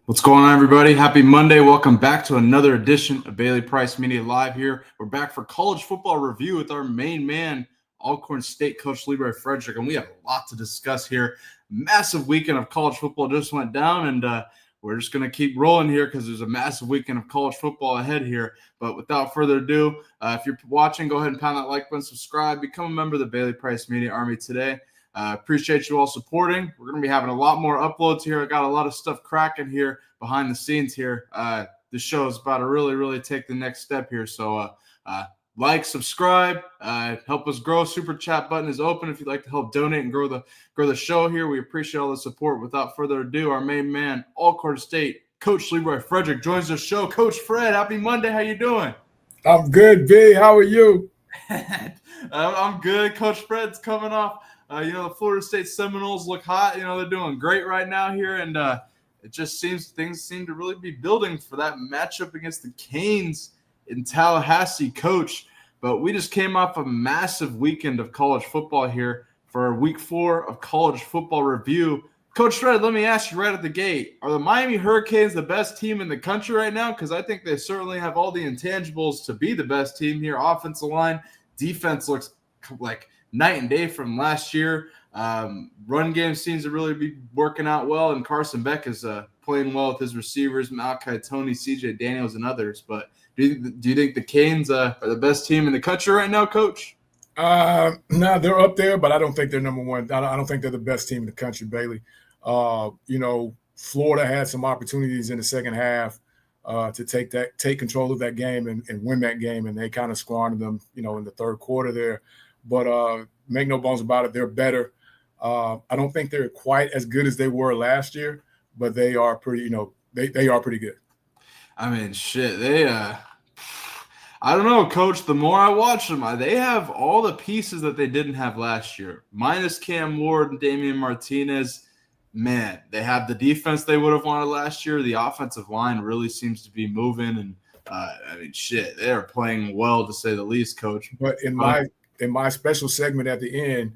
What's going on, everybody? Happy Monday. Welcome back to another edition of Bailey Price Media Live here. We're back for college football review with our main man, Alcorn State coach Leroy Frederick, and we have a lot to discuss here. Massive weekend of college football just went down, and we're just going to keep rolling here because there's a massive weekend of college football ahead here. But without further ado, if you're watching, go ahead and pound that like button, subscribe, become a member of the Bailey Price Media Army today. Appreciate you all supporting. We're going to be having a lot more uploads here. I got a lot of stuff cracking here behind the scenes here. This show is about to really take the next step here. So like, subscribe, help us grow. Super chat button is open if you'd like to help donate and grow the show here. We appreciate all the support. Without further ado, our main man, Alcorn State, Coach Leroy Frederick, joins the show. Coach Fred, happy Monday. How you doing? I'm good, B. How are you? I'm good. Coach Fred's coming off. The Florida State Seminoles look hot. They're doing great right now here, and it just seems things seem to really be building for that matchup against the Canes in Tallahassee, Coach. But we just came off a massive weekend of college football here for week 4 of college football review. Coach Fred, let me ask you right at the gate, are the Miami Hurricanes the best team in the country right now? Because I think they certainly have all the intangibles to be the best team here. Offensive line, defense looks like night and day from last year. Run game seems to really be working out well, and Carson Beck is playing well with his receivers, Malachi Tony, CJ Daniels, and others. But do you think the Canes are the best team in the country right now, Coach? No, they're up there, but I don't think they're number one. I don't think they're the best team in the country, Bailey. Florida had some opportunities in the second half to take control of that game and win that game, and they kind of squandered them, in the third quarter there. But make no bones about it, they're better. I don't think they're quite as good as they were last year, but they are pretty, they are pretty good. I mean, shit, I don't know, Coach. The more I watch them, they have all the pieces that they didn't have last year, minus Cam Ward and Damian Martinez. Man, they have the defense they would have wanted last year. The offensive line really seems to be moving, and they are playing well, to say the least, Coach. But in my special segment at the end,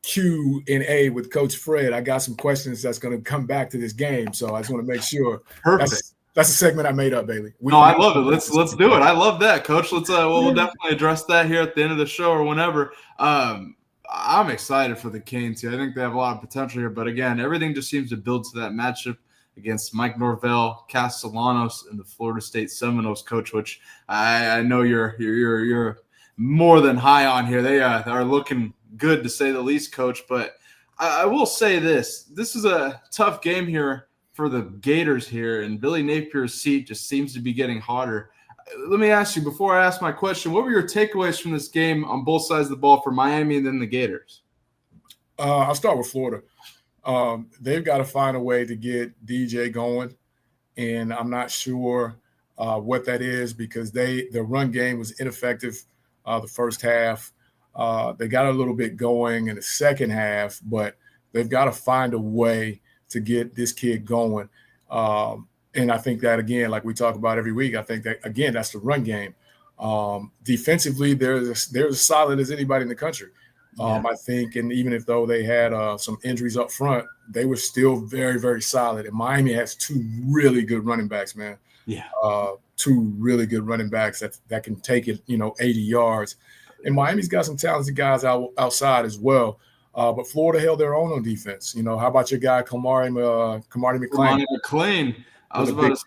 Q&A with Coach Fred, I got some questions that's going to come back to this game. So I just want to make sure. Perfect. That's a segment I made up, Bailey. I love it. Let's do it. I love that, Coach. We'll definitely address that here at the end of the show or whenever. I'm excited for the Canes here. I think they have a lot of potential here. But again, everything just seems to build to that matchup against Mike Norvell, Castellanos, and the Florida State Seminoles, Coach, which I know you're more than high on here. They are looking good, to say the least, Coach. But I will say this is a tough game here for the Gators here, and Billy Napier's seat just seems to be getting hotter. Let me ask you, before I ask my question, what were your takeaways from this game on both sides of the ball for Miami and then the Gators? I'll start with Florida. They've got to find a way to get DJ going, and I'm not sure what that is because their run game was ineffective the first half. They got a little bit going in the second half, but they've got to find a way to get this kid going. And I think that, again, like we talk about every week, I think that, again, that's the run game. Defensively, they're as solid as anybody in the country. I think, and even if though they had some injuries up front, they were still very, very solid. And Miami has 2 really good running backs, man. Yeah. 2 really good running backs that can take it, 80 yards. And Miami's got some talented guys outside as well. But Florida held their own on defense. How about your guy, Kamari McLean? I was about to say.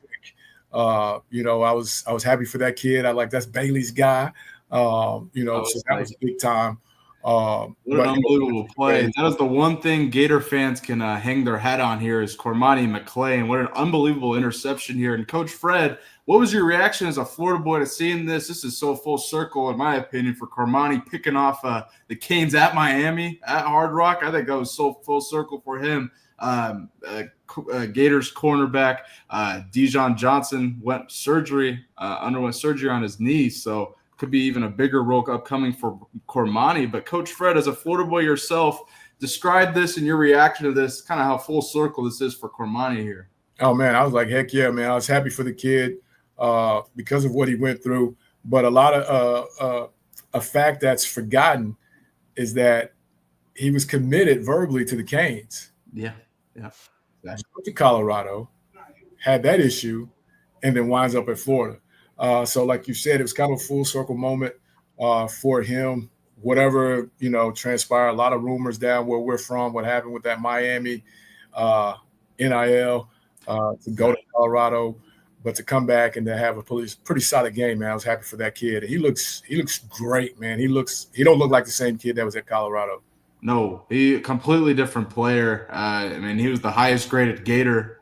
I was happy for that kid. That's Bailey's guy. So that was big time. What an unbelievable play. That is the one thing Gator fans can hang their hat on here is Cormani McClain. What an unbelievable interception here. And Coach Fred, what was your reaction as a Florida boy to seeing this? This is so full circle, in my opinion, for Cormani picking off the Canes at Miami, at Hard Rock. I think that was so full circle for him. Gators cornerback Dijon Johnson underwent surgery on his knee, so could be even a bigger role upcoming for Cormani. But Coach Fred, as a Florida boy yourself, describe this and your reaction to this, kind of how full circle this is for Cormani here. Oh, man, I was like, heck yeah, man. I was happy for the kid because of what he went through. But a lot of a fact that's forgotten is that he was committed verbally to the Canes. Yeah. Exactly. Went to Colorado, had that issue, and then winds up at Florida. So like you said, it was kind of a full circle moment for him. Whatever, transpired, a lot of rumors down where we're from, what happened with that Miami NIL to go to Colorado, but to come back and to have a pretty solid game, man. I was happy for that kid. He looks great, man. He don't look like the same kid that was at Colorado. No, he a completely different player. He was the highest graded Gator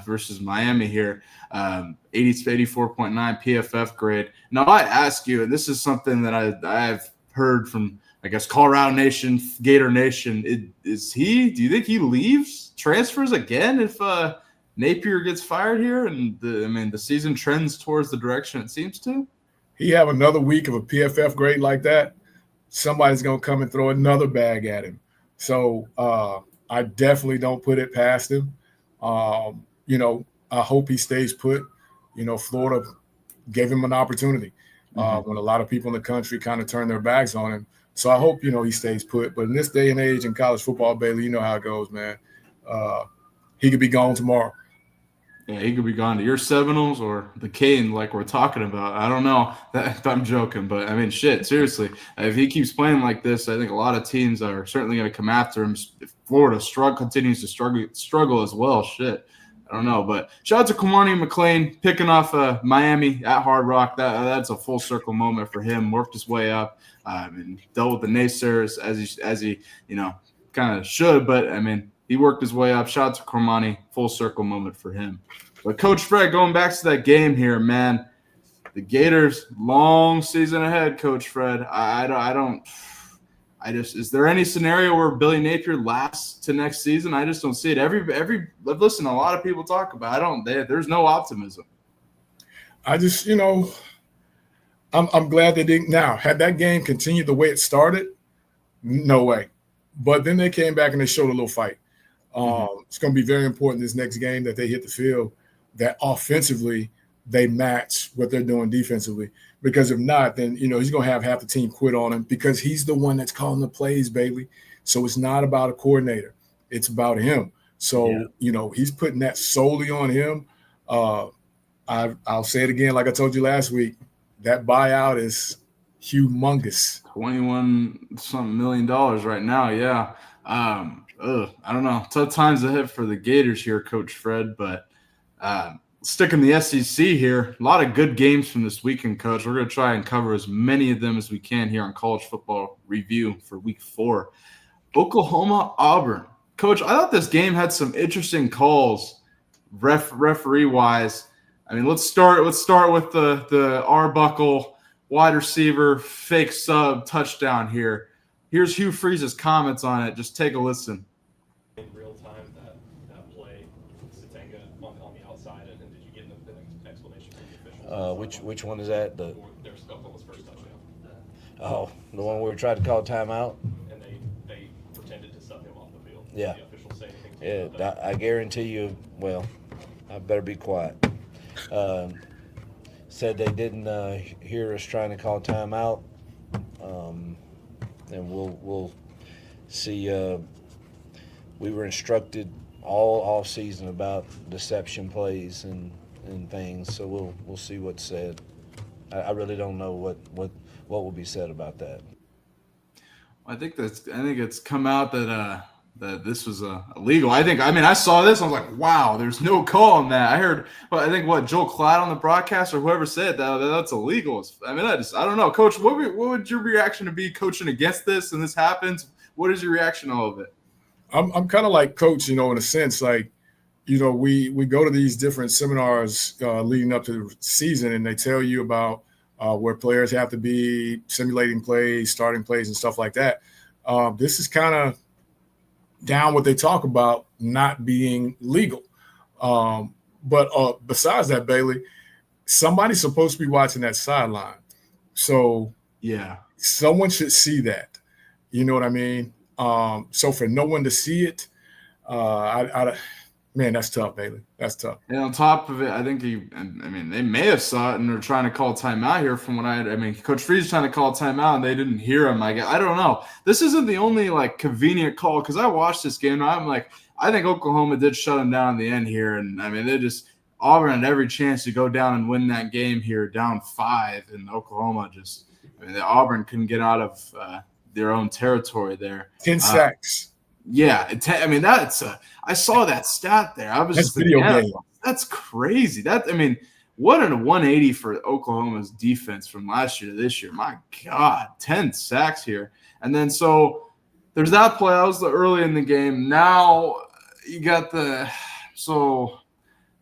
versus Miami here, 84.9 PFF grade. Now I ask you, and this is something that I've heard from, I guess, Colorado Nation, Gator Nation. Do you think he leaves, transfers again if Napier gets fired here and the season trends towards the direction it seems to? He have another week of a PFF grade like that, somebody's going to come and throw another bag at him. So I definitely don't put it past him. I hope he stays put. Florida gave him an opportunity when a lot of people in the country kind of turned their backs on him. So I hope, he stays put. But in this day and age in college football, Bailey, you know how it goes, man. He could be gone tomorrow. Yeah, he could be gone to your Seminoles or the Cane like we're talking about. I don't know. I'm joking, but shit, seriously. If he keeps playing like this, I think a lot of teams are certainly going to come after him. If Florida continues to struggle as well, shit. I don't know. But shout out to Cormani McClain picking off Miami at Hard Rock. That's a full circle moment for him. Worked his way up and dealt with the naysayers as he kind of should. But he worked his way up. Shout out to Cormani. Full circle moment for him. But Coach Fred, going back to that game here, man, the Gators, long season ahead, Coach Fred. Is there any scenario where Billy Napier lasts to next season? I just don't see it. Listen, a lot of people talk about it. There's no optimism. I just, I'm glad they didn't. Now, had that game continued the way it started, no way. But then they came back and they showed a little fight. It's going to be very important this next game that they hit the field, that offensively they match what they're doing defensively. Because if not, then, he's going to have half the team quit on him because he's the one that's calling the plays, baby. So it's not about a coordinator. It's about him. So, he's putting that solely on him. I'll say it again, like I told you last week, that buyout is humongous. $21-something million right now, yeah. I don't know. Tough times ahead for the Gators here, Coach Fred, but sticking the SEC here, a lot of good games from this weekend, Coach. We're going to try and cover as many of them as we can here on College Football Review for Week 4. Oklahoma, Auburn. Coach, I thought this game had some interesting calls referee-wise. Let's start with the Arbuckle wide receiver fake sub touchdown here. Here's Hugh Freeze's comments on it. Just take a listen. In real time, that play, Satenga on the outside, and did you get an explanation from the officials? Which one is that? There's Oklahoma's first touchdown. Oh, the one where we tried to call timeout? And they pretended to sub him off the field. Yeah. Did the officials say anything to you about that? I guarantee you, well, I better be quiet. Said they didn't hear us trying to call timeout. And we'll see. We were instructed all off season about deception plays and things, so we'll see what's said. I really don't know what will be said about that. I think it's come out that that this was illegal. I saw this. I was like, wow, there's no call on that. I heard, I think Joel Klatt on the broadcast or whoever said that's illegal. I don't know, Coach. What would your reaction be coaching against this and this happens? What is your reaction to all of it? I'm kind of like Coach, in a sense, like, we go to these different seminars leading up to the season, and they tell you about where players have to be simulating plays, starting plays, and stuff like that. This is kind of down what they talk about not being legal. But besides that, Bailey, somebody's supposed to be watching that sideline. So yeah, someone should see that. You know what I mean? So for no one to see it, man, that's tough, Bailey. That's tough. And on top of it, I think they may have saw it and they're trying to call timeout here from what Coach Freeze trying to call timeout and they didn't hear him. I don't know. This isn't the only convenient call because I watched this game and I'm like, I think Oklahoma did shut them down in the end here. And Auburn had every chance to go down and win that game here down 5 and Oklahoma Auburn couldn't get out of their own territory there. 10 sacks. Yeah, I saw that stat there. I was that's just video game. That's crazy. What a 180 for Oklahoma's defense from last year to this year. My God, 10 sacks here. And then so there's that play. That was the early in the game. Now you got do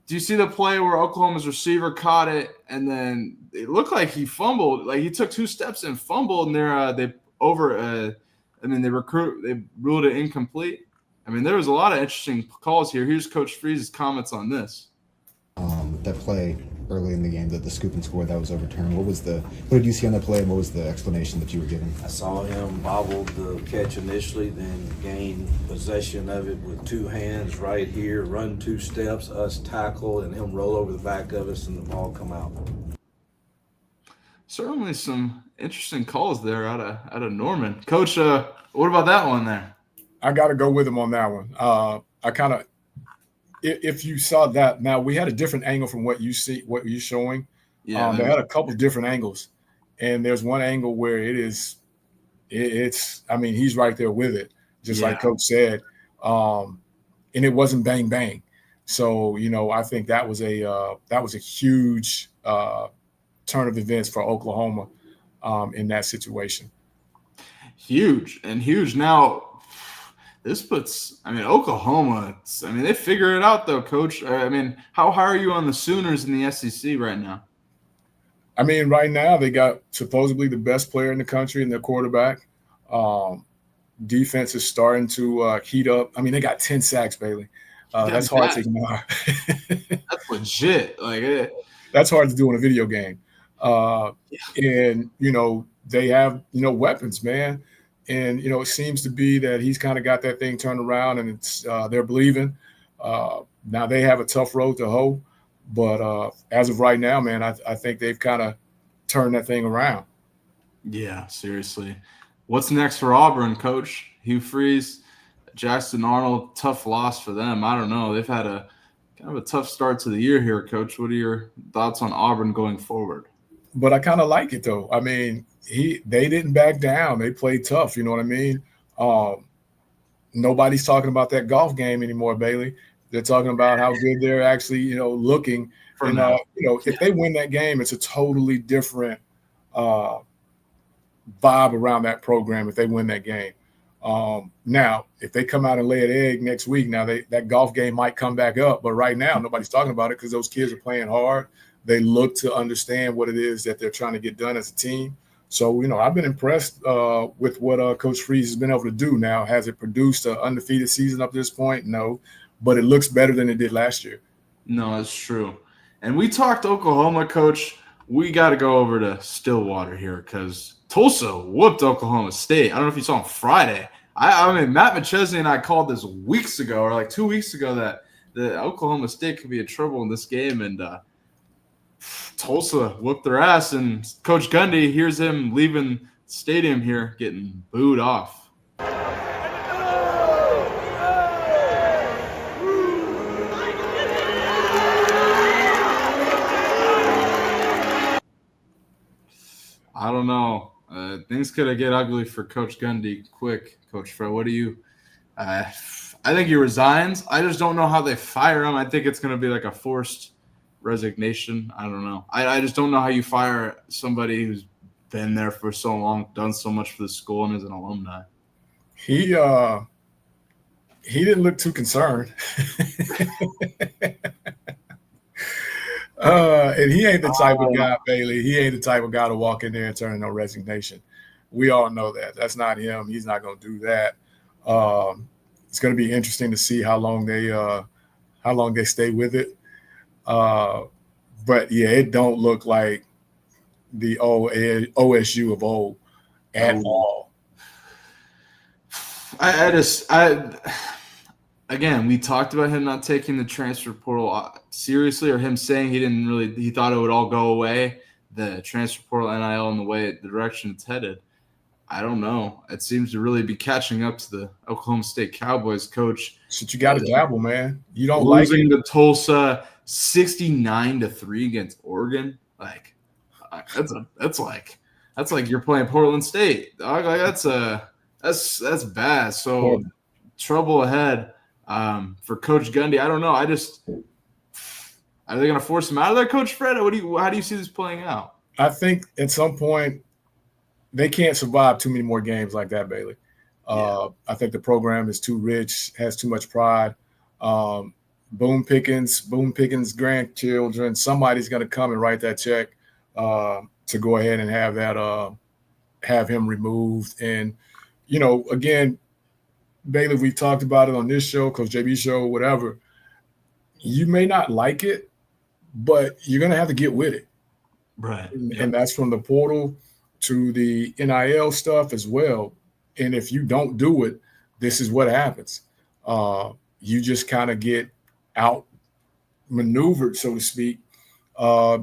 you see the play where Oklahoma's receiver caught it and then it looked like he fumbled, like he took 2 steps and fumbled, and they ruled it incomplete. There was a lot of interesting calls here. Here's Coach Freeze's comments on this. That play early in the game, the scoop and score that was overturned. What did you see on that play, and what was the explanation that you were given? I saw him bobble the catch initially, then gain possession of it with 2 hands right here, run 2 steps, us tackle, and him roll over the back of us, and the ball come out. Certainly some interesting calls there out of Norman. Coach, what about that one there? I got to go with him on that one. If you saw that, now we had a different angle from what you're showing. Yeah, they had a couple different angles, and there's one angle where he's right there with it, just like Coach said, and it wasn't bang bang. So I think that was a huge turn of events for Oklahoma in that situation. Huge. Now this puts, Oklahoma, they figure it out though, Coach. How high are you on the Sooners in the SEC right now? Right now they got supposedly the best player in the country in their quarterback. Defense is starting to heat up. They got 10 sacks, Bailey. That's hard to ignore. That's legit. That's hard to do in a video game. And, they have, weapons, man. And, it seems to be that he's kind of got that thing turned around and it's they're believing. Now they have a tough road to hoe. But as of right now, man, I think they've kind of turned that thing around. Yeah, seriously. What's next for Auburn, Coach? Hugh Freeze, Jackson Arnold, tough loss for them. I don't know. They've had a kind of a tough start to the year here, Coach. What are your thoughts on Auburn going forward? But I kind of like it, though. They didn't back down. They played tough. You know what I mean? Nobody's talking about that golf game anymore, Bailey. They're talking about how good they're actually, looking. And, if they win that game, it's a totally different vibe around that program if they win that game. Now, if they come out and lay an egg next week, now that golf game might come back up. But right now, nobody's talking about it because those kids are playing hard. They look to understand what it is that they're trying to get done as a team. So, I've been impressed with what Coach Freeze has been able to do now. Has it produced an undefeated season up to this point? No. But it looks better than it did last year. No, that's true. And we talked Oklahoma, Coach. We got to go over to Stillwater here because Tulsa whooped Oklahoma State. I don't know if you saw on Friday. Matt McChesney and I called this weeks ago or 2 weeks ago that the Oklahoma State could be in trouble in this game. And Tulsa whooped their ass. And Coach Gundy hears him leaving the stadium here getting booed off. I don't know. Things could get ugly for Coach Gundy quick. Coach Fred, what do you I think he resigns. I just don't know how they fire him. I think it's going to be like a forced resignation. I don't know. I just don't know how you fire somebody who's been there for so long, done so much for the school, and is an alumni. He didn't look too concerned. And he ain't the type of guy, Bailey. He ain't the type of guy to walk in there and turn in no resignation. We all know that. That's not him. He's not going to do that. It's going to be interesting to see how long they stay with it. But yeah, it don't look like the OSU of old at all. Again, we talked about him not taking the transfer portal seriously, or him saying he thought it would all go away, the transfer portal, NIL, and the direction it's headed. I don't know. It seems to really be catching up to the Oklahoma State Cowboys coach. Shit, you got to dabble, man. You don't losing to Tulsa 69-3 against Oregon. Like that's like you're playing Portland State. Dog. Like that's bad. So trouble ahead for Coach Gundy. I don't know. Are they going to force him out of there, Coach Fred? How do you see this playing out? I think at some point they can't survive too many more games like that, Bailey. I think the program is too rich, has too much pride. Boone Pickens' grandchildren, somebody's going to come and write that check to go ahead and have him removed. And, again, Bailey, we talked about it on this show, Coach JB show, whatever. You may not like it, but you're going to have to get with it. Right. And that's from the portal to the NIL stuff as well. And if you don't do it, this is what happens. You just kind of get outmaneuvered, so to speak,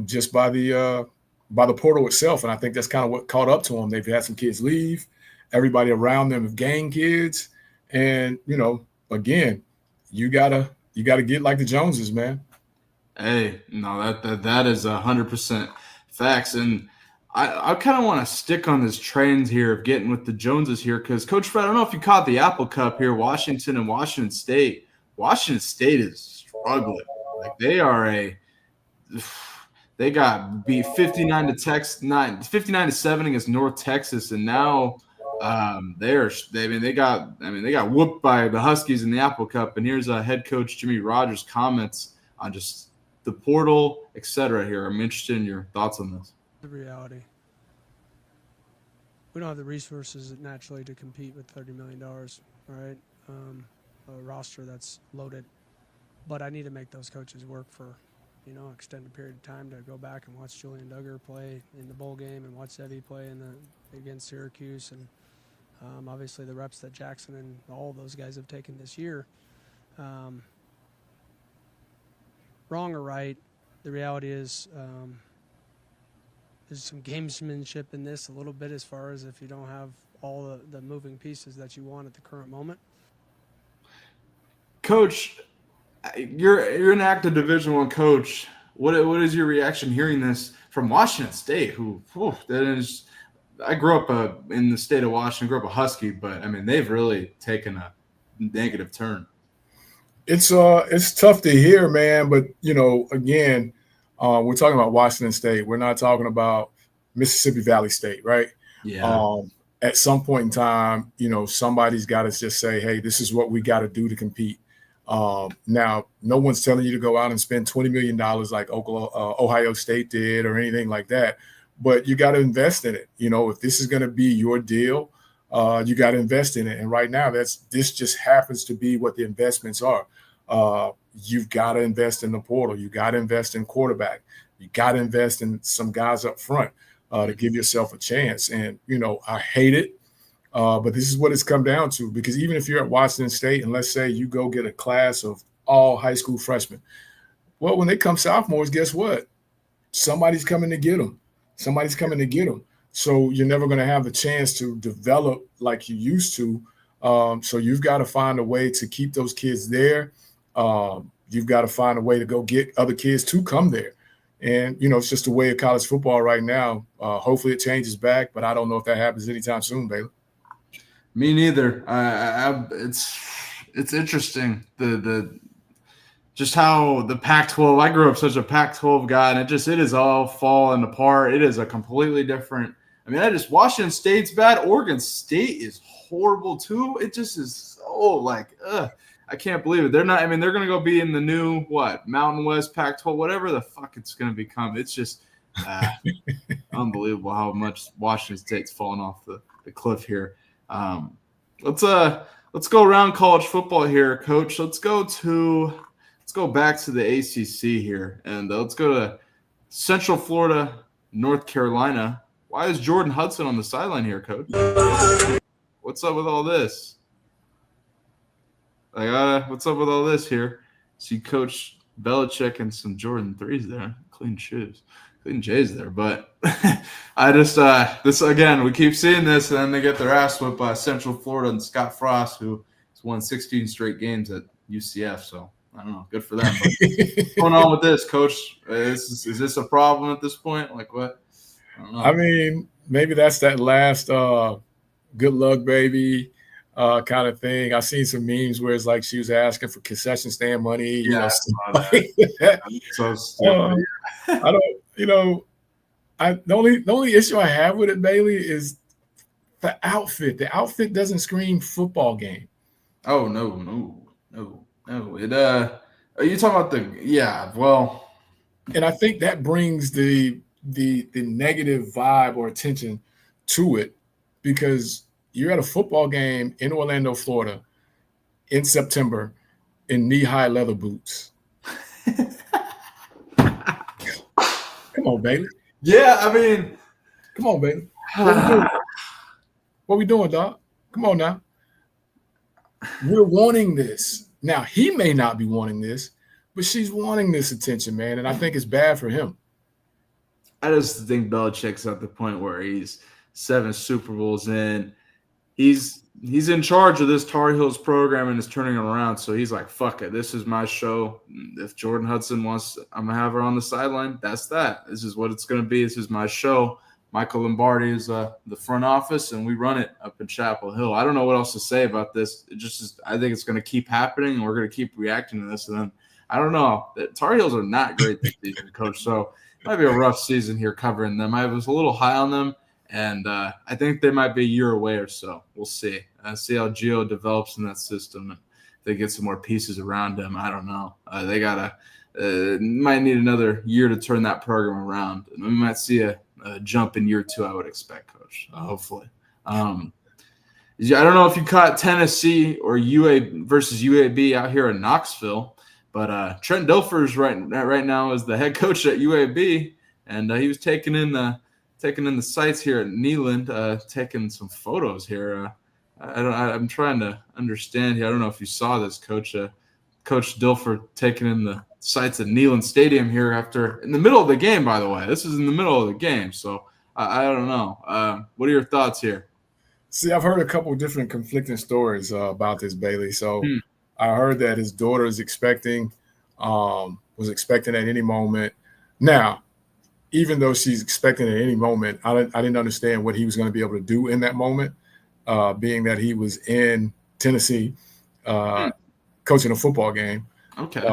just by the portal itself. And I think that's kind of what caught up to them. They've had some kids leave. Everybody around them have gained kids. And, again, you gotta get like the Joneses, man. Hey, no, that is 100% facts. And I kind of want to stick on this trend here of getting with the Joneses here, because Coach Fred, I don't know if you caught the Apple Cup here, Washington and Washington State. Washington State is struggling. Like they got beat 59-7 against North Texas, and now they got whooped by the Huskies in the Apple Cup. And here's head coach Jimmy Rogers' comments on just the portal, etc. Here, I'm interested in your thoughts on this. The reality. We don't have the resources naturally to compete with $30 million, right? A roster that's loaded. But I need to make those coaches work for, extended period of time to go back and watch Julian Duggar play in the bowl game and watch Evie play against Syracuse, and obviously the reps that Jackson and all of those guys have taken this year. Wrong or right, the reality is there's some gamesmanship in this a little bit, as far as if you don't have all the moving pieces that you want at the current moment. Coach, you're an active Division I coach. What is your reaction hearing this from Washington State? I grew up in the state of Washington, grew up a Husky, but they've really taken a negative turn. It's tough to hear, man. But again, we're talking about Washington State. We're not talking about Mississippi Valley State, right? Yeah. At some point in time, somebody's got to just say, hey, this is what we got to do to compete. Now, no one's telling you to go out and spend $20 million like Ohio State did or anything like that, but you got to invest in it. If this is going to be your deal, you got to invest in it. And right now, this just happens to be what the investments are. You've got to invest in the portal. You got to invest in quarterback. You got to invest in some guys up front to give yourself a chance. And, I hate it. But this is what it's come down to, because even if you're at Washington State and let's say you go get a class of all high school freshmen, well, when they come sophomores, guess what? Somebody's coming to get them. So you're never going to have the chance to develop like you used to. So you've got to find a way to keep those kids there. You've got to find a way to go get other kids to come there. And, it's just the way of college football right now. Hopefully it changes back, but I don't know if that happens anytime soon, Baylor. Me neither. it's interesting the just how the Pac-12. I grew up such a Pac-12 guy, and it is all falling apart. It is a completely different. I mean, Washington State's bad. Oregon State is horrible too. It just is so I can't believe it. They're not. I mean, they're gonna go be in the new Mountain West Pac-12, whatever the fuck it's gonna become. It's just unbelievable how much Washington State's fallen off the cliff here. Let's go around college football here, Coach. Let's go back to the ACC here, and let's go to Central Florida, North Carolina. Why is Jordan Hudson on the sideline here, Coach? What's up with all this? What's up with all this here? See Coach Belichick and some Jordan 3s there. Clean J's there. But I just this again, we keep seeing this, and then they get their ass whipped by Central Florida and Scott Frost, who has won 16 straight games at UCF. So I don't know, good for them. But what's going on with this, Coach? Is this a problem at this point? Like what? I don't know. I mean, maybe that's that last good luck, baby kind of thing. I've seen some memes where it's like she was asking for concession stand money. Yeah, so stupid. I don't, the only issue I have with it, Bailey, is the outfit. The outfit doesn't scream football game. Oh no. It are you talking about well, and I think that brings the negative vibe or attention to it, because you're at a football game in Orlando, Florida in September in knee-high leather boots. Come on, Bailey. Yeah, I mean, come on, Bailey. What we doing, dog? Come on now. We're wanting this. Now, he may not be wanting this, but she's wanting this attention, man, and I think it's bad for him. I just think Belichick's at the point where he's 7 Super Bowls in. He's in charge of this Tar Heels program and is turning it around. So he's like, fuck it. This is my show. If Jordan Hudson wants, I'm going to have her on the sideline. That's that. This is what it's going to be. This is my show. Michael Lombardi is the front office, and we run it up in Chapel Hill. I don't know what else to say about this. It just is, I think it's going to keep happening, and we're going to keep reacting to this. And then I don't know. The Tar Heels are not great this season, Coach. So it might be a rough season here covering them. I was a little high on them. And I think they might be a year away or so. We'll see. See how Gio develops in that system. If they get some more pieces around him, I don't know. They might need another year to turn that program around. And we might see a jump in year 2, I would expect, Coach, hopefully. I don't know if you caught Tennessee or UA versus UAB out here in Knoxville, but Trent Dilfer's right now is the head coach at UAB, and he was taking in the sights here at Neyland, taking some photos here. I'm trying to understand here. I don't know if you saw this, Coach. Coach Dilfer taking in the sights at Neyland Stadium here in the middle of the game, by the way. This is in the middle of the game, so I don't know. What are your thoughts here? See, I've heard a couple of different conflicting stories about this, Bailey. So I heard that his daughter is was expecting at any moment. Now, even though she's expecting at any moment, I didn't understand what he was going to be able to do in that moment, being that he was in Tennessee coaching a football game. Okay.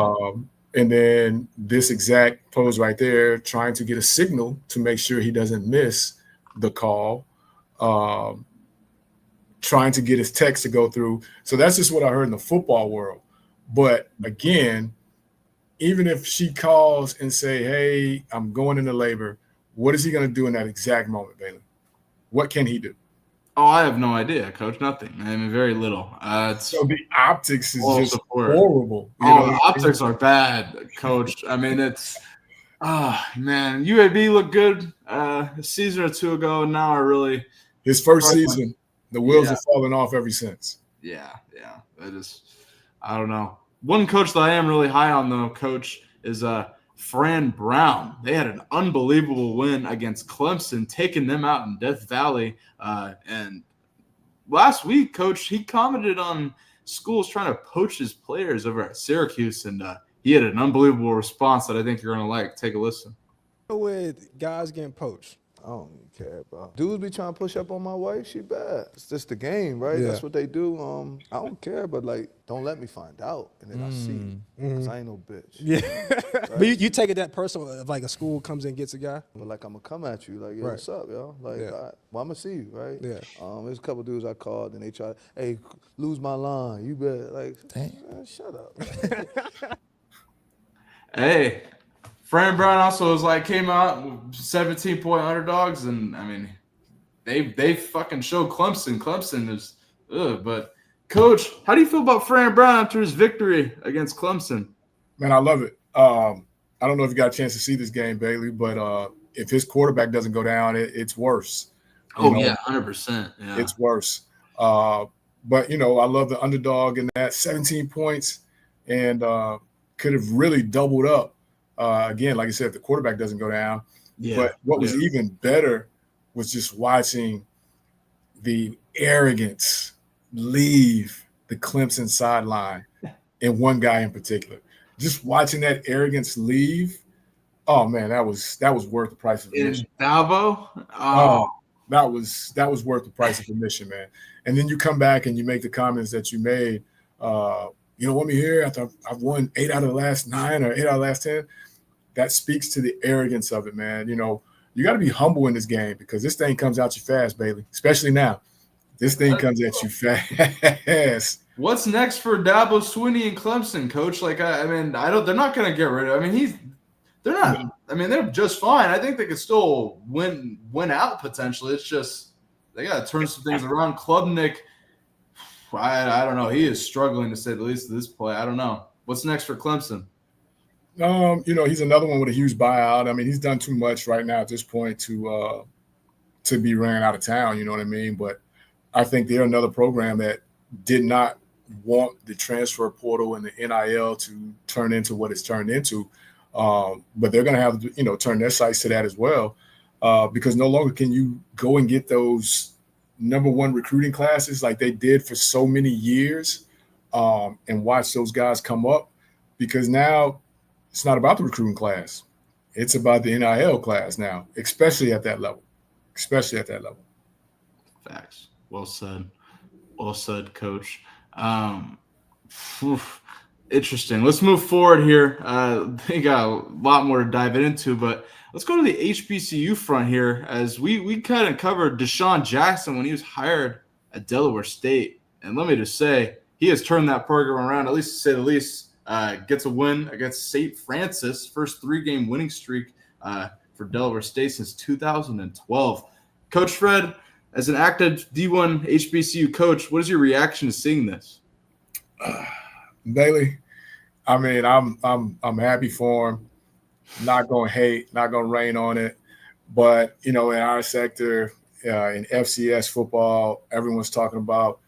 And then this exact pose right there, trying to get a signal to make sure he doesn't miss the call, trying to get his text to go through. So that's just what I heard in the football world. But again, even if she calls and say, hey, I'm going into labor, what is he going to do in that exact moment, Bailey? What can he do? Oh, I have no idea, Coach. Nothing. I mean, very little. So the optics is just support. horrible. The optics are bad, Coach. I mean, it's man, UAB looked good a season or 2 ago. Now his first season, the wheels have fallen off ever since. Yeah. I don't know. One coach that I am really high on, though, Coach, is Fran Brown. They had an unbelievable win against Clemson, taking them out in Death Valley. And last week, Coach, he commented on schools trying to poach his players over at Syracuse, and he had an unbelievable response that I think you're going to like. Take a listen. With guys getting poached, I don't even care, bro. Dudes be trying to push up on my wife. She bad. It's just the game, right? Yeah. That's what they do. I don't care, but like, don't let me find out, and then I see you, cause I ain't no bitch. Yeah. But you take it that personal if like a school comes in and gets a guy? But like, I'm gonna come at you, like, yo, Right. what's up, yo? Like, Yeah. all right, well, I'm gonna see you, right? Yeah. There's a couple dudes I called, and they try, hey, lose my line. You better, like, Dang. man, shut up. Hey, Fran Brown also was like came out with 17-point underdogs, and I mean, they fucking showed Clemson. Clemson is, but Coach, how do you feel about Fran Brown after his victory against Clemson? Man, I love it. I don't know if you got a chance to see this game, Bailey, but if his quarterback doesn't go down, it's worse. You know, yeah, 100%. Yeah, it's worse. But I love the underdog in that 17 points, and could have really doubled up. Again, like I said, if the quarterback doesn't go down. yeah. But what was even better was just watching the arrogance leave the Clemson sideline, and one guy in particular. Just watching that arrogance leave, oh man, that was worth the price of admission. In Dabo? Oh, that was worth the price of admission, man. And then you come back and you make the comments that you made. You don't want me here after I've won 8 out of the last 9 or 8 out of the last 10. That speaks to the arrogance of it, man. You got to be humble in this game because this thing comes at you fast, Bailey, especially now. This thing comes at you fast. What's next for Dabo Swinney and Clemson, Coach? Like, I mean, they're not going to get rid of. I mean, they're not. I mean, they're just fine. I think they could still win out potentially. It's just they got to turn some things around. Klubnik, I don't know. He is struggling to say the least of this play. I don't know. What's next for Clemson? He's another one with a huge buyout. I mean, he's done too much right now at this point to be ran out of town. You know what I mean? But I think they're another program that did not want the transfer portal and the NIL to turn into what it's turned into. But they're going to have to, turn their sights to that as well, because no longer can you go and get those number one recruiting classes like they did for so many years and watch those guys come up, because now it's not about the recruiting class. It's about the NIL class now, especially at that level. Facts. Well said. Well said, Coach. Interesting. Let's move forward here. They got a lot more to dive into, but let's go to the HBCU front here, as we kind of covered Deshaun Jackson when he was hired at Delaware State. And let me just say, he has turned that program around, at least to say the least. Gets a win against St. Francis, first 3-game winning streak for Delaware State since 2012. Coach Fred, as an active D1 HBCU coach, what is your reaction to seeing this? Bailey, I mean, I'm happy for him. Not going to hate, not going to rain on it. But, in our sector, in FCS football, everyone's talking about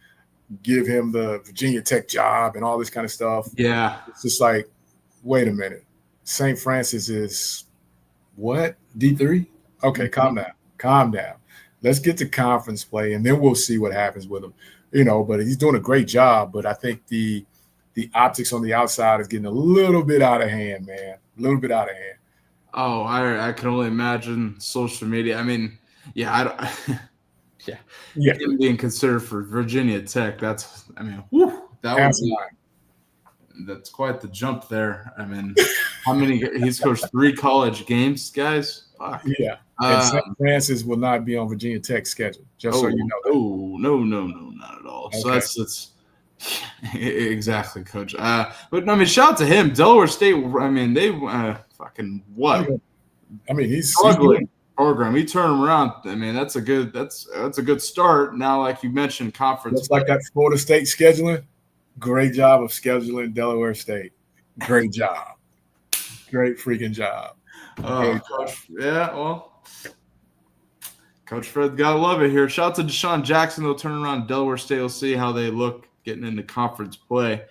give him the Virginia Tech job and all this kind of stuff. Yeah. It's just like, wait a minute. St. Francis is what? D3? Okay, calm down. Let's get to conference play, and then we'll see what happens with him. But he's doing a great job. But I think the optics on the outside is getting a little bit out of hand, man. A little bit out of hand. Oh, I can only imagine social media. I mean, yeah, I don't – yeah. Him being considered for Virginia Tech, that's quite the jump there. I mean, he's coached 3 college games, guys. Fuck. Yeah. And St. Francis will not be on Virginia Tech's schedule, just so you know. Oh, no, not at all. Okay. So that's exactly, Coach. But I mean, shout out to him. Delaware State, I mean, they fucking what? I mean, he's struggling. Program. He turned him around. I mean, that's a good start. Now, like you mentioned, conference. Looks like that Florida State scheduling. Great job of scheduling Delaware State. Great job. Great freaking job. Coach Fred, gotta love it here. Shout out to Deshaun Jackson. They'll turn around Delaware State. We'll see how they look getting into conference play.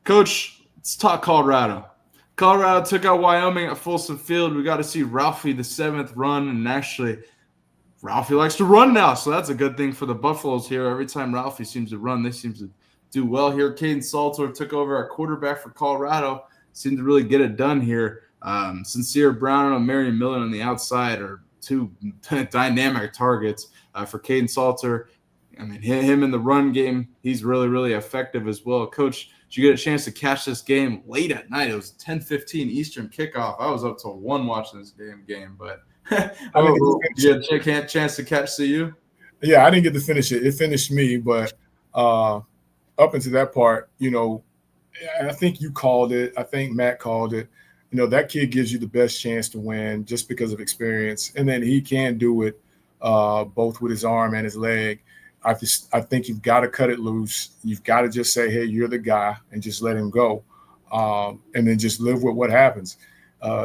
Coach, let's talk Colorado. Colorado took out Wyoming at Folsom Field. We got to see Ralphie the 7th run, and actually Ralphie likes to run now, so that's a good thing for the Buffaloes here. Every time Ralphie seems to run, they seem to do well here. Caden Salter took over our quarterback for Colorado, seemed to really get it done here. Sincere Brown and Marion Miller on the outside are two dynamic targets for Caden Salter. I mean, him in the run game, he's really, really effective as well. Coach, did you get a chance to catch this game late at night? It was 10:15 Eastern kickoff. I was up till 1 watching this game, but did you get a chance to catch CU? Yeah, I didn't get to finish it. It finished me, but up into that part, I think you called it. I think Matt called it. That kid gives you the best chance to win just because of experience, and then he can do it both with his arm and his leg. I think you've got to cut it loose. You've got to just say, hey, you're the guy, and just let him go, and then just live with what happens.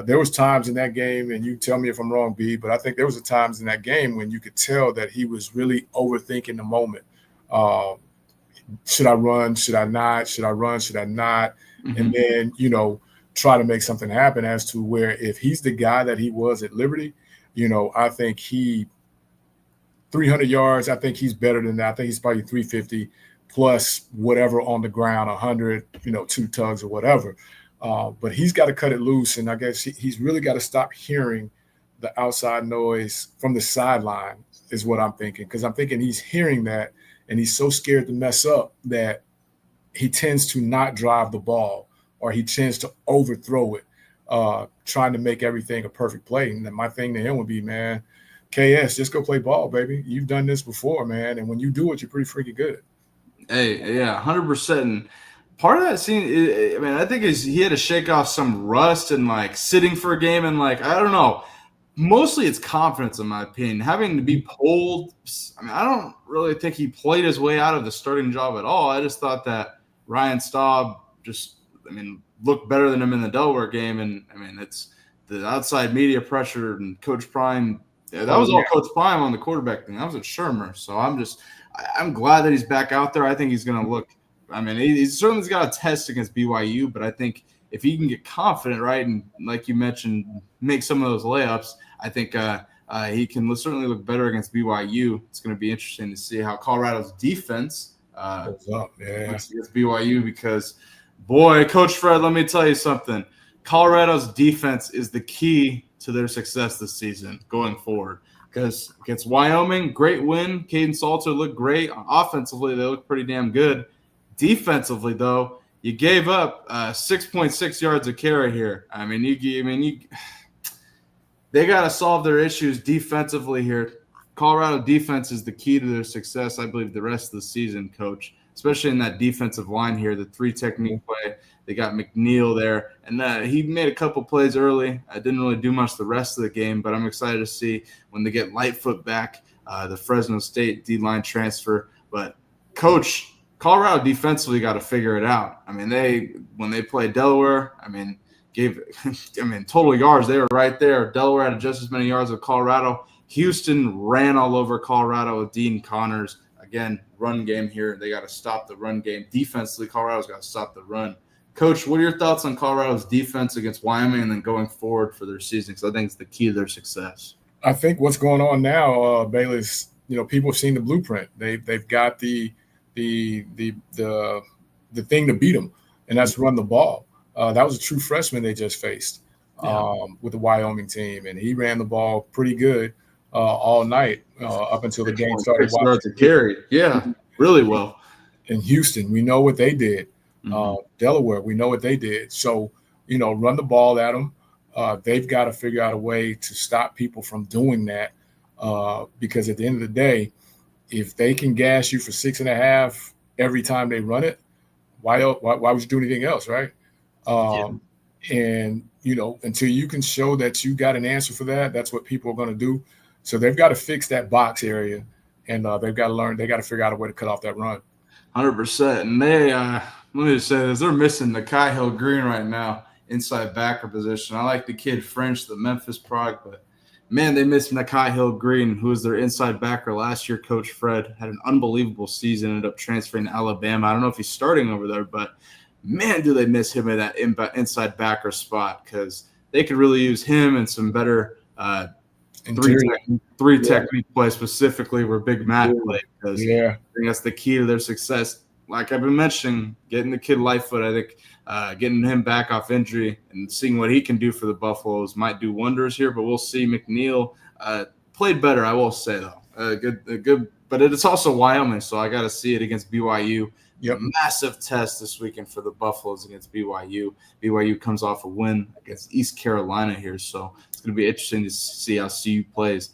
There was times in that game, and you tell me if I'm wrong, B, but I think there was times in that game when you could tell that he was really overthinking the moment. Should I run? Should I not? Should I run? Should I not? Mm-hmm. And then, try to make something happen as to where if he's the guy that he was at Liberty, I think 300 yards, I think he's better than that. I think he's probably 350 plus whatever on the ground, 100, 2 tugs or whatever. But he's got to cut it loose, and I guess he's really got to stop hearing the outside noise from the sideline is what I'm thinking, because I'm thinking he's hearing that, and he's so scared to mess up that he tends to not drive the ball, or he tends to overthrow it, trying to make everything a perfect play. And then my thing to him would be, man, KS, just go play ball, baby. You've done this before, man, and when you do it, you're pretty freaking good. Hey, yeah, 100%. And part of that scene, I think he had to shake off some rust and sitting for a game, and I don't know. Mostly it's confidence, in my opinion. Having to be pulled, I don't really think he played his way out of the starting job at all. I just thought that Ryan Staub looked better than him in the Delaware game. And, it's the outside media pressure and Coach Prime. Yeah, that was all Coach Prime on the quarterback thing. That was at Shermer. So I'm glad that he's back out there. I think he's going to look – he's certainly got a test against BYU, but I think if he can get confident, right, and like you mentioned, make some of those layups – I think he can certainly look better against BYU. It's going to be interesting to see how Colorado's defense goes up against BYU, because, boy, Coach Fred, let me tell you something. Colorado's defense is the key to their success this season going forward, because against Wyoming, great win. Caden Salter looked great. Offensively, they look pretty damn good. Defensively, though, you gave up 6.6 yards a carry here. They got to solve their issues defensively here. Colorado defense is the key to their success, I believe, the rest of the season, Coach, especially in that defensive line here, the 3 technique play. They got McNeil there, and he made a couple plays early. I didn't really do much the rest of the game, but I'm excited to see when they get Lightfoot back, the Fresno State D-line transfer. But, Coach, Colorado defensively got to figure it out. When they played Delaware, total yards, they were right there. Delaware had just as many yards as Colorado. Houston ran all over Colorado with Dean Connors. Again, run game here. They got to stop the run game. Defensively, Colorado's got to stop the run. Coach, what are your thoughts on Colorado's defense against Wyoming and then going forward for their season? Because I think it's the key to their success. I think what's going on now, Bailey, is people have seen the blueprint. They've got the thing to beat them, and that's run the ball. That was a true freshman they just faced with the Wyoming team, and he ran the ball pretty good all night up until the game started. To carry, really well. In Houston, we know what they did. Delaware, we know what they did. So, run the ball at them. They've got to figure out a way to stop people from doing that, because at the end of the day, if they can gas you for 6.5 every time they run it, why would you do anything else, right? And, until you can show that you got an answer for that, that's what people are going to do. So they've got to fix that box area, and they've got to learn. They got to figure out a way to cut off that run. 100%. And they, let me just say this, they're missing Nakai Hill-Green right now, inside backer position. I like the kid French, the Memphis product, but, man, they missed Nakai Hill-Green, who was their inside backer last year. Coach Fred had an unbelievable season, ended up transferring to Alabama. I don't know if he's starting over there, but, man, do they miss him at that inside backer spot, because they could really use him and some better three technique play, specifically where Big Matt played, because I think that's the key to their success. Like I've been mentioning, getting the kid Lightfoot, I think getting him back off injury and seeing what he can do for the Buffaloes might do wonders here, but we'll see. McNeil, Played better, I will say, though. Good, but it's also Wyoming, so I got to see it against BYU. Yep. Massive test this weekend for the Buffaloes against BYU. BYU comes off a win against East Carolina here, so it's going to be interesting to see how CU plays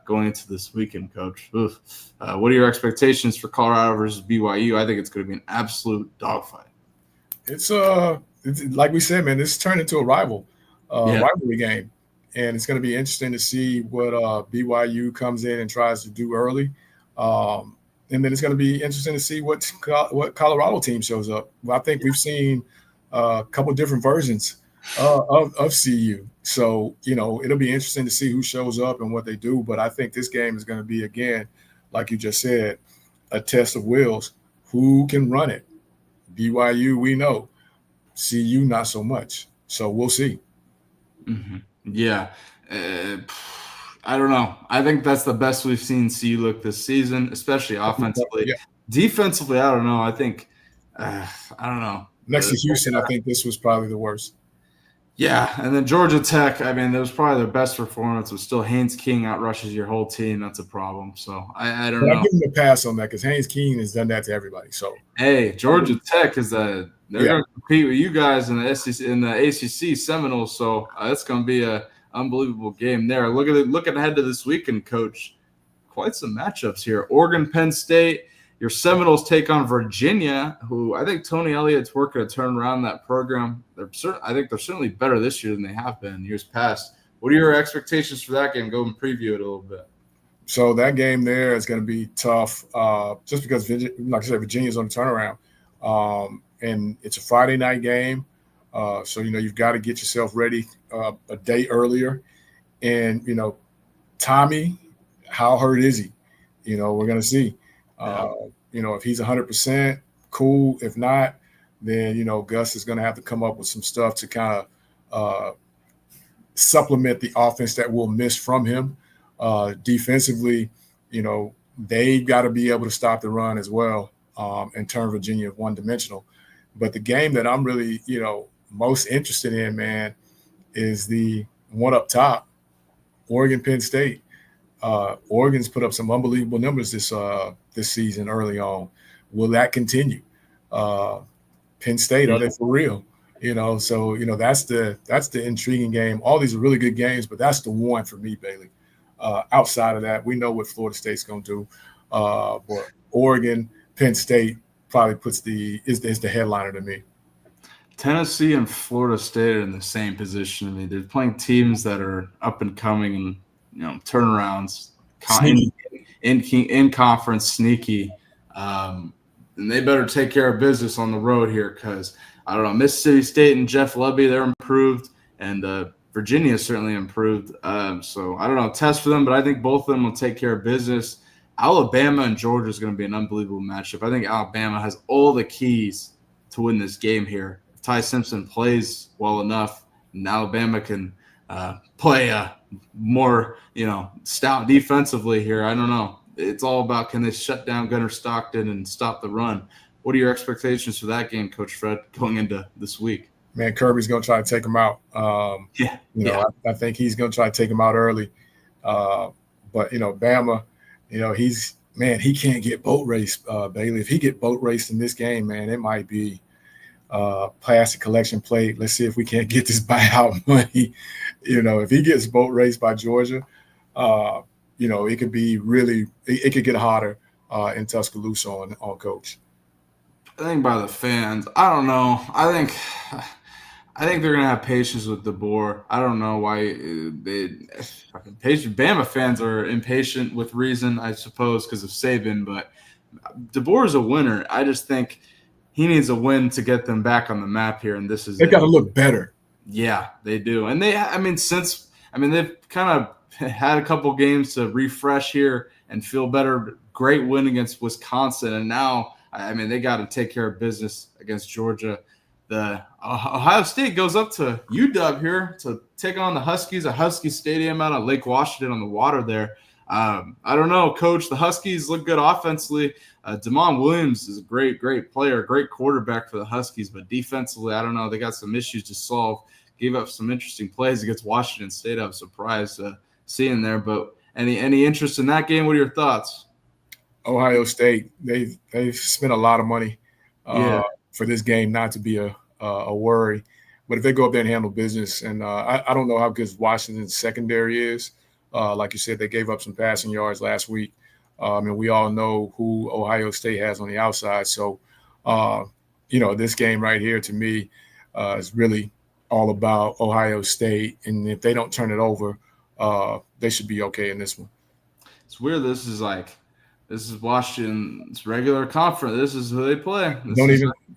going into this weekend, Coach. What are your expectations for Colorado versus BYU? I think it's going to be an absolute dogfight. It's like we said, man, this turned into a rivalry game. And it's going to be interesting to see what BYU comes in and tries to do early. And then it's going to be interesting to see what Colorado team shows up. Well, I think we've seen a couple different versions of CU. So, it'll be interesting to see who shows up and what they do. But I think this game is going to be, again, like you just said, a test of wills. Who can run it? BYU, we know. CU, not so much. So we'll see. Mm-hmm. Yeah. I don't know. I think that's the best we've seen CU look this season, especially offensively. Yeah. Defensively, I don't know. I think I don't know. Next to Houston, I think this was probably the worst. Yeah, and then Georgia Tech, I mean, that was probably their best performance. It was still Haynes King outrushes your whole team. That's a problem. So I don't know. I give them a pass on that because Haynes King has done that to everybody. So hey, Georgia Tech is they're going to compete with you guys in the SEC, in the ACC Seminoles. So that's going to be a unbelievable game there. Looking ahead to this weekend, Coach. Quite some matchups here. Oregon, Penn State. Your Seminoles take on Virginia, who I think Tony Elliott's working to turn around that program. I think they're certainly better this year than they have been in years past. What are your expectations for that game? Go and preview it a little bit. So that game there is going to be tough just because, like I said, Virginia's on the turnaround. And it's a Friday night game. So, you've got to get yourself ready a day earlier. And, Tommy, how hurt is he? We're going to see. If he's 100%, cool. If not, then, Gus is going to have to come up with some stuff to kind of supplement the offense that we'll miss from him. Defensively, they've got to be able to stop the run as well and turn Virginia one-dimensional. But the game that I'm really, most interested in, man, is the one up top, Oregon, Penn State. Oregon's put up some unbelievable numbers this season early on. Will that continue? Penn State, are they for real? So that's the intriguing game. All these are really good games, but that's the one for me, Bailey. Outside of that, we know what Florida State's going to do. But Oregon, Penn State probably is the headliner to me. Tennessee and Florida State are in the same position. I mean, they're playing teams that are up and coming and turnarounds in conference, sneaky. And they better take care of business on the road here because, I don't know, Mississippi State and Jeff Lebby, they're improved, and Virginia certainly improved. So, I don't know, test for them, but I think both of them will take care of business. Alabama and Georgia is going to be an unbelievable matchup. I think Alabama has all the keys to win this game here. If Ty Simpson plays well enough, and Alabama can play more, stout defensively here. I don't know. It's all about can they shut down Gunnar Stockton and stop the run. What are your expectations for that game, Coach Fred, going into this week? Man, Kirby's going to try to take him out. I think he's going to try to take him out early. But, Bama, he can't get boat raced, Bailey. If he get boat raced in this game, man, it might be plastic collection plate. Let's see if we can't get this buyout money. If he gets boat raced by Georgia, it could be it could get hotter in Tuscaloosa on Coach. I think by the fans, I don't know. I think they're gonna have patience with DeBoer. I don't know why Bama fans are impatient with reason, I suppose, because of Saban. But DeBoer is a winner. I just think he needs a win to get them back on the map here, and this is they've got to look better. Yeah, they do, and they've kind of had a couple games to refresh here and feel better. Great win against Wisconsin, and now they got to take care of business against Georgia. The Ohio State goes up to UW here to take on the Huskies, a Husky stadium out on Lake Washington on the water there. I don't know, Coach. The Huskies look good offensively. Damon Williams is a great player, great quarterback for the Huskies, but defensively, I don't know. They got some issues to solve. Gave up some interesting plays against Washington State. I was surprised seeing there. But any interest in that game? What are your thoughts? Ohio State, they've spent a lot of money for this game not to be a worry. But if they go up there and handle business, and I don't know how good Washington's secondary is. Like you said, they gave up some passing yards last week. And we all know who Ohio State has on the outside. So, this game right here to me is really all about Ohio State. And if they don't turn it over, they should be okay in this one. It's weird. This is Washington's regular conference. This is who they play.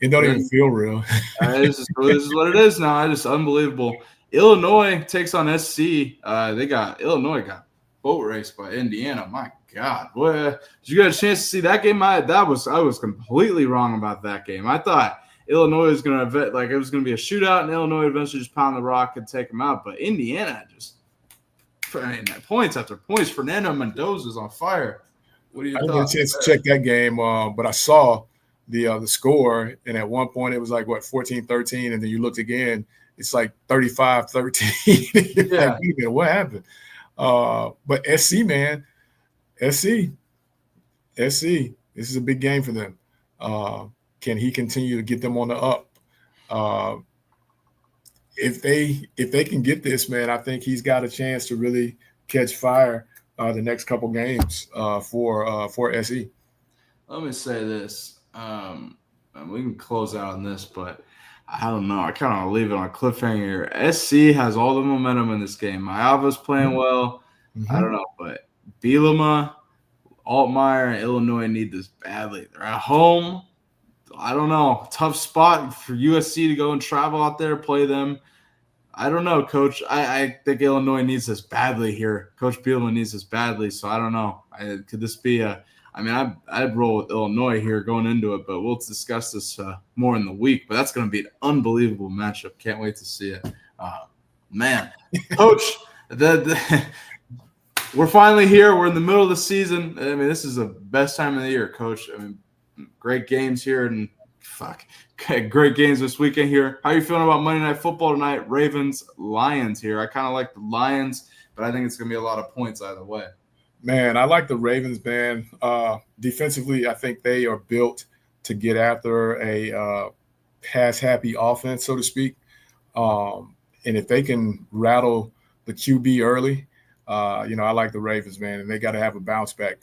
It don't even feel real. This is what it is now. It's just unbelievable. Illinois takes on SC. Illinois got boat raced by Indiana. My God, boy, did you get a chance to see that game? I was completely wrong about that game. I thought Illinois was going to it was going to be a shootout, and Illinois eventually just pound the rock and take them out. But Indiana points after points. Fernando Mendoza's on fire. What do you? I didn't get a chance to check that game, but I saw the score, and at one point it was like 14-13, and then you looked again, it's like 35-13. Yeah. Like, wait a minute, what happened? But SC, man, SC. This is a big game for them. Can he continue to get them on the up? If they can get this, man, I think he's got a chance to really catch fire the next couple games for SE. Let me say this. We can close out on this, but I don't know. I kind of want to leave it on a cliffhanger. SC has all the momentum in this game. Mayava's playing well. Mm-hmm. I don't know, but Bielema, Altmaier, and Illinois need this badly. They're at home. I don't know. Tough spot for USC to go and travel out there, play them. I don't know, Coach. I think Illinois needs this badly here. Coach Bielema needs this badly, so I don't know. Could this be I'd roll with Illinois here going into it, but we'll discuss this more in the week. But that's going to be an unbelievable matchup. Can't wait to see it. Man, Coach, we're finally here. We're in the middle of the season. I mean, this is the best time of the year, Coach. I mean, great games here and great games this weekend here. How are you feeling about Monday Night Football tonight? Ravens, Lions here. I kind of like the Lions, but I think it's going to be a lot of points either way. Man, I like the Ravens, man. Defensively, I think they are built to get after a pass-happy offense, so to speak. And if they can rattle the QB early, I like the Ravens, man, and they got to have a bounce back.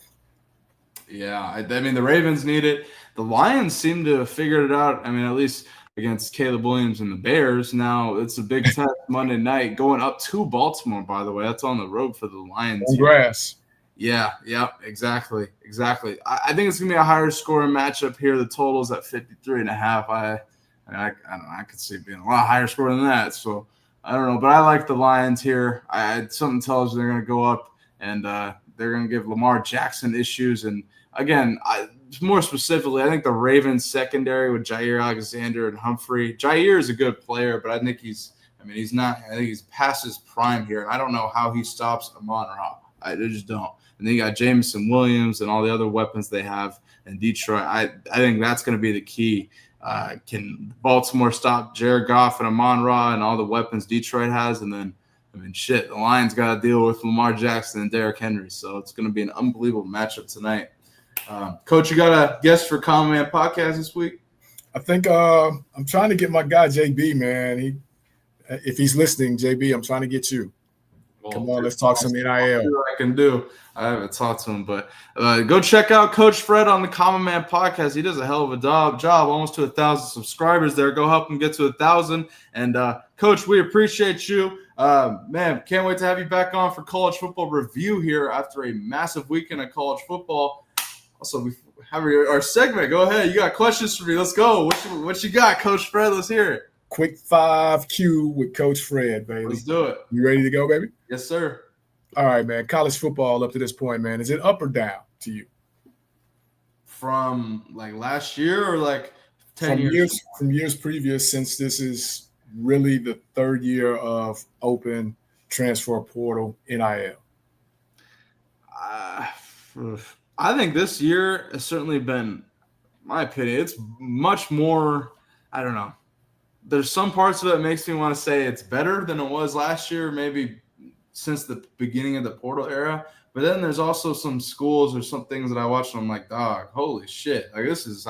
Yeah, I mean, the Ravens need it. The Lions seem to have figured it out. I mean, at least against Caleb Williams and the Bears. Now it's a big test Monday night going up to Baltimore, by the way. That's on the road for the Lions. On grass. Yeah, exactly. I think it's going to be a higher scoring matchup here. The total's at 53.5. I don't know. I could see it being a lot higher score than that. So I don't know, but I like the Lions here. Something tells me they're going to go up and they're going to give Lamar Jackson issues. And again, more specifically, I think the Ravens secondary with Jair Alexander and Humphrey. Jair is a good player, but I think he's not. I think he's past his prime here. And I don't know how he stops Amon-Ra. I just don't. And then you got Jameson Williams and all the other weapons they have in Detroit. I think that's going to be the key. Can Baltimore stop Jared Goff and Amon-Ra and all the weapons Detroit has? And then, the Lions got to deal with Lamar Jackson and Derrick Henry. So it's going to be an unbelievable matchup tonight. Coach, you got a guest for Common Man Podcast this week? I think I'm trying to get my guy, JB, man. If he's listening, JB, I'm trying to get you. Come on, let's talk some NIL. I can do. I haven't talked to him, but go check out Coach Fred on the Common Man Podcast. He does a hell of a job, almost to 1,000 subscribers there. Go help him get to 1,000. And Coach, we appreciate you. Man, can't wait to have you back on for college football review here after a massive weekend of college football. Also, we have our segment. Go ahead. You got questions for me. Let's go. What you got, Coach Fred? Let's hear it. Quick 5Q with Coach Fred, baby. Let's do it. You ready to go, baby? Yes, sir. All right, man. College football up to this point, man. Is it up or down to you? From like last year or like 10 years? From years previous, since this is really the third year of open transfer portal NIL. I think this year has certainly been, my opinion, it's much more, I don't know. There's some parts of it that makes me want to say it's better than it was last year, maybe since the beginning of the portal era. But then there's also some schools or some things that I watched and I'm like, dog, holy shit. Like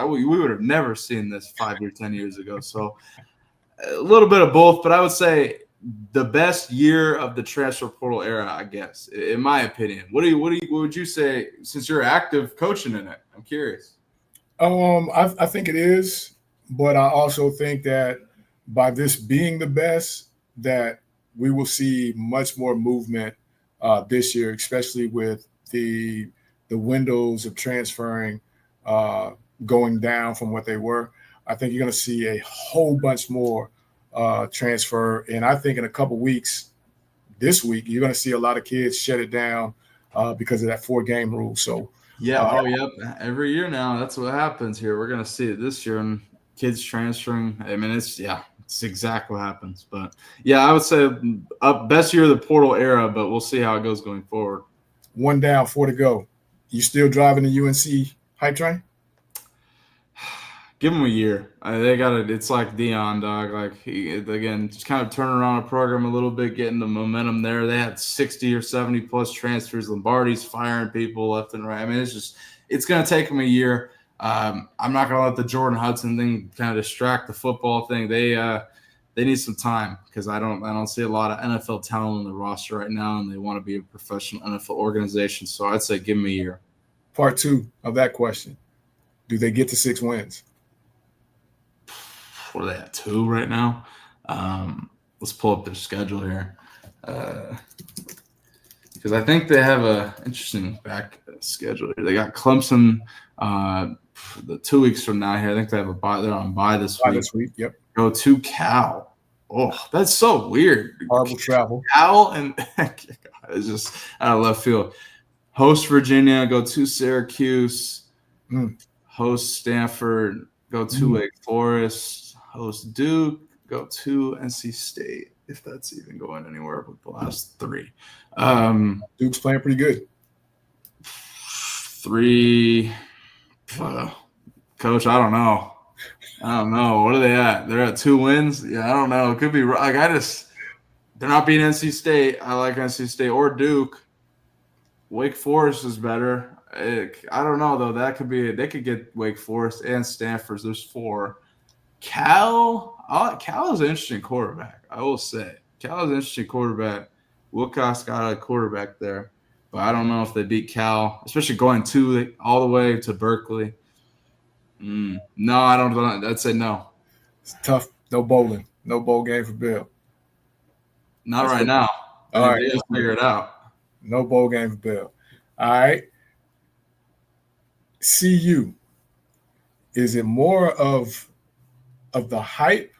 we would have never seen this 5 or 10 years ago. So a little bit of both, but I would say the best year of the transfer portal era, I guess, in my opinion. What would you say since you're active coaching in it? I'm curious. I think it is, but I also think that by this being the best, that we will see much more movement this year, especially with the windows of transferring going down from what they were. I think you're going to see a whole bunch more transfer, and I think in a couple weeks, this week, you're going to see a lot of kids shut it down because of that 4-game rule. So. Yeah. Yep. Every year now, that's what happens here. We're going to see it this year and kids transferring. I mean, it's exactly what happens. But, yeah, I would say best year of the portal era, but we'll see how it goes going forward. 1 down, 4 to go. You still driving the UNC hype train? Give them a year. They got it. It's like Dion, dog. Like, again, just kind of turning around a program a little bit, getting the momentum there. They had 60 or 70 plus transfers. Lombardi's firing people left and right. I mean, it's going to take them a year. I'm not going to let the Jordan Hudson thing kind of distract the football thing. They need some time because I don't see a lot of NFL talent on the roster right now, and they want to be a professional NFL organization. So I'd say give them a year. Part 2 of that question: do they get to 6 wins? What are they at, 2 right now? Let's pull up their schedule here. Because I think they have a interesting back schedule here. They got Clemson the 2 weeks from now here. I think they have a bye. They're on bye this week. Yep. Go to Cal. Oh, that's so weird. Horrible travel. Cal and it's just out of left field. Host Virginia. Go to Syracuse. Host Stanford. Go to Wake Forest. Host Duke, go to NC State, if that's even going anywhere with the last 3. Duke's playing pretty good. 3, Coach, I don't know. What are they at? They're at 2 wins? Yeah, I don't know. It could be like they're not beating NC State. I like NC State or Duke. Wake Forest is better. I don't know, though. That could be – they could get Wake Forest and Stanford. There's 4. Cal is an interesting quarterback, I will say. Cal is an interesting quarterback. Wilcox got a quarterback there. But I don't know if they beat Cal, especially going all the way to Berkeley. No, I don't. I'd say no. It's tough. No bowling. No bowl game for Bill. Not right now. All right. Just figure it out. No bowl game for Bill. All right. CU. Is it more of the hype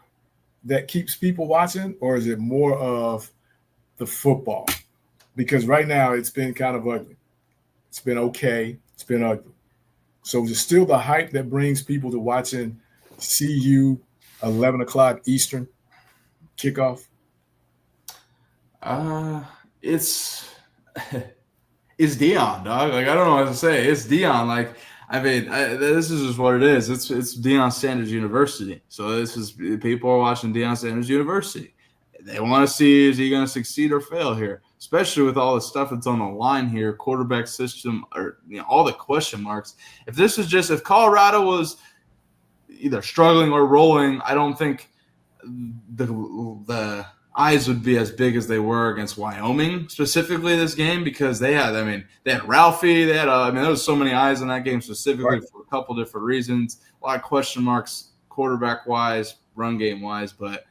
that keeps people watching, or is it more of the football? Because right now it's been kind of ugly. It's been okay. It's been ugly. So is it still the hype that brings people to watching CU 11 o'clock Eastern kickoff? It's Dion, dog. Like, I don't know what to say. It's Dion. Like, I mean, this is just what it is. It's Deion Sanders University. So people are watching Deion Sanders University. They want to see, is he going to succeed or fail here? Especially with all the stuff that's on the line here, quarterback system, or all the question marks. If Colorado was either struggling or rolling, I don't think the eyes would be as big as they were against Wyoming, specifically this game, because they had Ralphie, there was so many eyes in that game specifically for a couple different reasons. A lot of question marks, quarterback-wise, run game-wise, but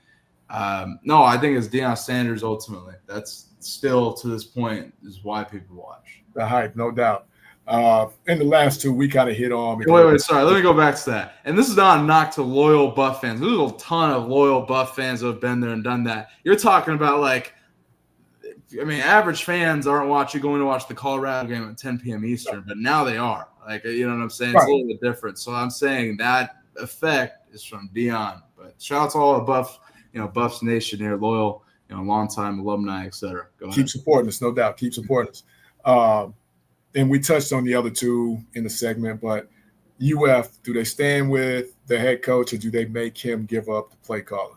no, I think it's Deion Sanders ultimately. That's still, to this point, is why people watch. The hype, no doubt. In the last 2, we kind of hit on. Wait, sorry. Let me go back to that. And this is not a knock to loyal Buff fans. There's a ton of loyal Buff fans that have been there and done that. You're talking about, average fans aren't going to watch the Colorado game at 10 p.m. Eastern, but now they are. You know what I'm saying? It's a little bit different. So I'm saying that effect is from Deion. But shout out to all the Buff, Buffs Nation here, loyal, longtime alumni, et cetera. Keep supporting us, no doubt. Keep supporting us. And we touched on the other 2 in the segment, but UF, do they stand with the head coach, or do they make him give up the play caller?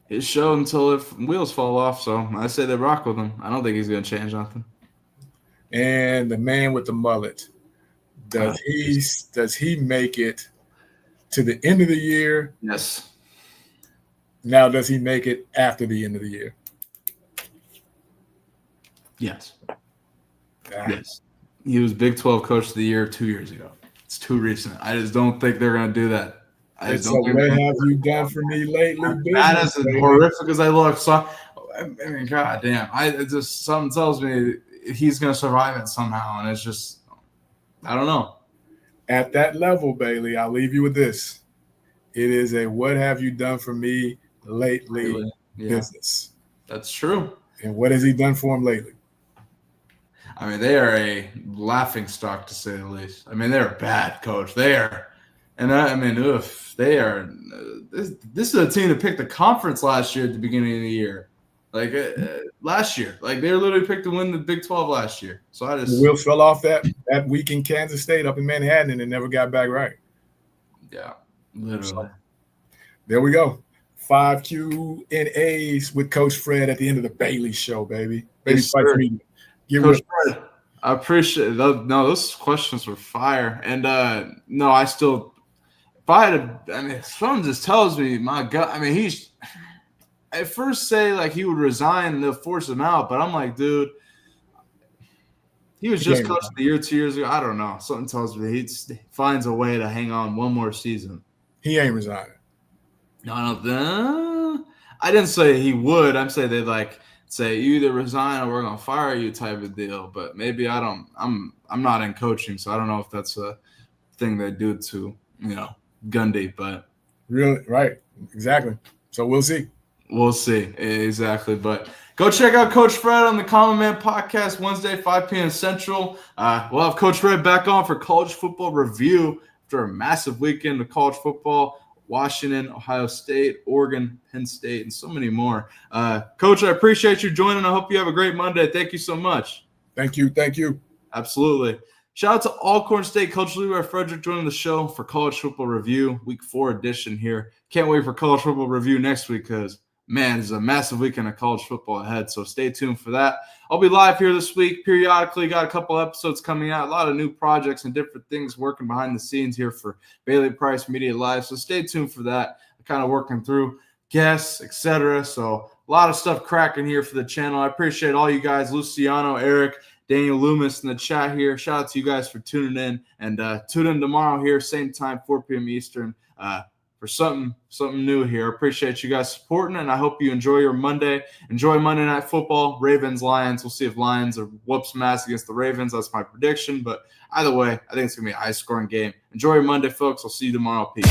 his show until the wheels fall off. So I say they rock with him. I don't think he's going to change nothing. And the man with the mullet, does he make it to the end of the year? Yes. Now, does he make it after the end of the year? Yes. Yes. He was Big 12 Coach of the Year 2 years ago. It's too recent. I just don't think they're going to do that. So what have you done for me lately? That is as horrific as I look. So, I mean, God damn. It just something tells me he's going to survive it somehow, and it's just, I don't know. At that level, Bailey, I'll leave you with this. It is a what have you done for me lately business. That's true. And what has he done for him lately? I mean, they are a laughing stock, to say the least. I mean, they're a bad coach. They are. And they are. This is a team that picked the conference last year at the beginning of the year. Like last year. Like they were literally picked to win the Big 12 last year. So I just. The wheels fell off that week in Kansas State up in Manhattan and it never got back right. Yeah, literally. So, there we go. 5 Q&As with Coach Fred at the end of the Bailey Show, baby. Baby Fight Media. Coach Fred, I appreciate it. No, those questions were fire. And no, I still – if I had – I mean, something just tells me, my God – I mean, he's – at first say, like, he would resign and they'll force him out. But I'm like, dude, he was just Coach of the Year 2 years ago. I don't know. Something tells me he finds a way to hang on one more season. He ain't resigning. No, I didn't say he would. I'm saying they'd like say you either resign or we're gonna fire you type of deal. But maybe I don't. I'm not in coaching, so I don't know if that's a thing they do to Gundy. But really, right? Exactly. So we'll see. We'll see exactly. But go check out Coach Fred on the Common Man Podcast Wednesday, 5 p.m. Central. We'll have Coach Fred back on for college football review after a massive weekend of college football. Washington, Ohio State, Oregon, Penn State, and so many more. Coach, I appreciate you joining. I hope you have a great Monday. Thank you so much. Thank you. Thank you. Absolutely. Shout out to Alcorn State Coach Leroy Frederick joining the show for College Football Review, Week 4 edition here. Can't wait for College Football Review next week because, man, there's a massive weekend of college football ahead, so stay tuned for that. I'll be live here this week periodically. Got a couple episodes coming out, a lot of new projects and different things working behind the scenes here for Bailey Price Media Live, so stay tuned for that. I'm kind of working through guests, etc. So a lot of stuff cracking here for the channel. I appreciate all you guys, Luciano, Eric, Daniel Loomis in the chat here. Shout out to you guys for tuning in, and tune in tomorrow here, same time, 4 p.m. Eastern, for something new here. I appreciate you guys supporting, and I hope you enjoy your Monday. Enjoy Monday Night Football, Ravens, Lions. We'll see if Lions are whoop smash against the Ravens. That's my prediction, but either way, I think it's going to be a high-scoring game. Enjoy your Monday, folks. I'll see you tomorrow. Peace.